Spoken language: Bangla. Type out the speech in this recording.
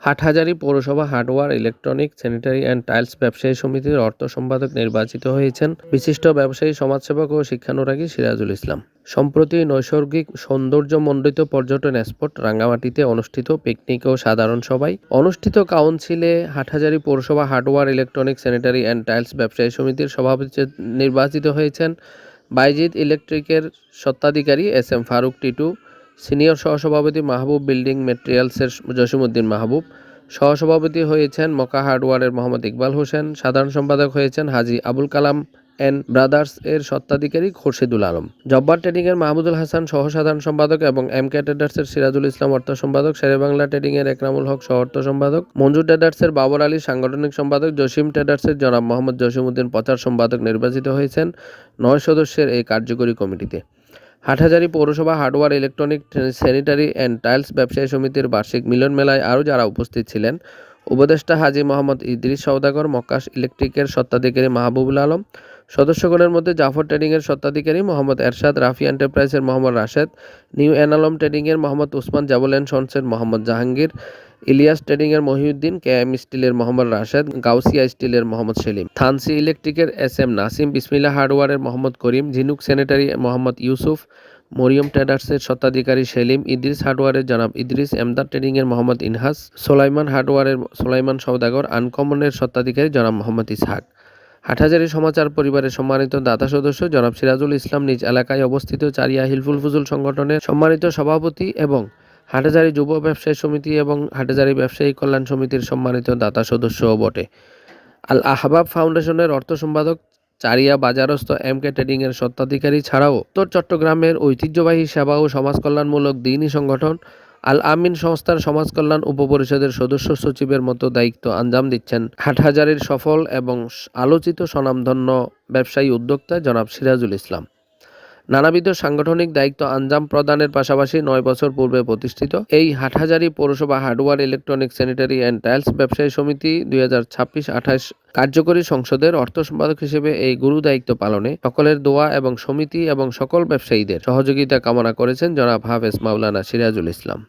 হাটহাজারী পৌরসভা hardware, electronic, sanitary and tiles ব্যবসায়ী সমিতির অর্থ সম্পাদক নির্বাচিত হয়েছেন বিশিষ্ট ব্যবসায়ী, সমাজসেবক ও শিক্ষানুরাগী সিরাজুল ইসলাম। সম্প্রতি নৈসর্গিক সৌন্দর্যমণ্ডিত পর্যটন স্পট রাঙ্গামাটিতে অনুষ্ঠিত পিকনিক ও সাধারণ সভায় অনুষ্ঠিত কাউন্সিলে হাটহাজারী পৌরসভা hardware, electronic, sanitary and tiles ব্যবসায়ী সমিতির সভাপতি নির্বাচিত হয়েছেন বাইজিৎ ইলেকট্রিকের স্বত্বাধিকারী এস.এম. ফারুক টিটু, সিনিয়র সহসভাপতি মাহবুব বিল্ডিং মেটেরিয়ালসের জসিমউদ্দিন মাহবুব, সহসভাপতি হয়েছেন মক্কা হার্ডওয়্যারের মোহাম্মদ ইকবাল হোসেন, সাধারণ সম্পাদক হয়েছেন হাজী আবুল কালাম এন্ড ব্রাদার্স এর স্বত্বাধিকারী খোরশেদুল আলম, জব্বার ট্রেডিংয়ের মাহমুদুল হাসান সহ সাধারণ সম্পাদক এবং এমকে ট্রেডার্সের সিরাজুল ইসলাম অর্থ সম্পাদক, শেরেবাংলা ট্রেডিংয়ের একরামুল হক সহ অর্থ সম্পাদক, মঞ্জু ট্রেডার্সের বাবর আলী সাংগঠনিক সম্পাদক, জসিম ট্রেডার্সের জনাব মোহাম্মদ জসিমউদ্দিন প্রচার সম্পাদক নির্বাচিত হয়েছেন 9 সদস্যের এই কার্যকরী কমিটিতে। হাটহাজারী পৌরসভা hardware, electronic, sanitary and tiles ব্যবসায়ী সমিতির বার্ষিক মিলন মেলায় আরও যারা উপস্থিত ছিলেন: উপদেষ্টা হাজী মোহাম্মদ ইদ্রিস সওদাগর, মক্কা ইলেকট্রিকের স্বত্বাধিকারী মাহবুবুল আলম, সদস্যগণের মধ্যে জাফর ট্রেডিংয়ের স্বত্বাধিকারী মোহাম্মদ এরশাদ, রাফি এন্টারপ্রাইজের মোহাম্মদ রাশেদ, নিউ এনালম ট্রেডিংয়ের মোহাম্মদ উসমান, জাবল অ্যান্ড সন্সের মোহাম্মদ জাহাঙ্গীর, ইলিয়াস ট্রেডিংয়ের মহিউদ্দিন, কেএম স্টিলের মোহাম্মদ রাশেদ, গাউসিয়া স্টিলের মোহাম্মদ সেলিম, থানসি ইলেকট্রিকের এস.এম. নাসিম, বিসমিল্লাহ হার্ডওয়্যারের মোহাম্মদ করিম, ঝিনুক স্যানিটারি মোহাম্মদ ইউসুফ, মরিয়ম ট্রেডার্সের স্বত্বাধিকারী সেলিম, ইদ্রিস হার্ডওয়্যারের জনাব ইদ্রিস, এমদাদ ট্রেডিংয়ের মোহাম্মদ ইনহাস, সোলাইমান হার্ডওয়্যারের সোলাইমান সওদাগর, আনকমনের স্বত্বাধিকারী জনাব মোহাম্মদ ইসহাক। হাটহাজারী সমাচার পরিবারের সম্মানিত দাতা সদস্য জনাব সিরাজুল ইসলাম, নিজ এলাকায় অবস্থিত চারিয়া হিলফুল ফুজুল সংগঠনের সম্মানিত সভাপতি এবং হাটহাজারী যুব ব্যবসায়ী সমিতি এবং হাটহাজারী ব্যবসায়ী কল্যাণ সমিতির সম্মানিত দাতা সদস্যও বটে। আল আহবাব ফাউন্ডেশনের অর্থ সম্পাদক, চারিয়া বাজারস্থ এমকে ট্রেডিংয়ের স্বত্বাধিকারী ছাড়াও উত্তর চট্টগ্রামের ঐতিহ্যবাহী সেবা ও সমাজ কল্যাণমূলক দ্বীনি সংগঠন আল আমিন সংস্থার সমাজ কল্যাণ উপপরিষদের সদস্য সচিবের মতো দায়িত্ব আঞ্জাম দিচ্ছেন হাটহাজারীর সফল এবং আলোচিত স্বনামধন্য ব্যবসায়ী উদ্যোক্তা জনাব সিরাজুল ইসলাম। নানাবিধ সাংগঠনিক দায়িত্ব আঞ্জাম প্রদানের পাশাপাশি 9 বছর পূর্বে প্রতিষ্ঠিত এই হাটহাজারী পৌরসভা hardware, electronic, sanitary and tiles ব্যবসায়ী সমিতি 2026-28 কার্যকরী সংসদের অর্থ সম্পাদক হিসেবে এই গুরু দায়িত্ব পালনে সকলের দোয়া এবং সমিতি এবং সকল ব্যবসায়ীদের সহযোগিতা কামনা করেছেন জনাব হাফেজ মাওলানা সিরাজুল ইসলাম।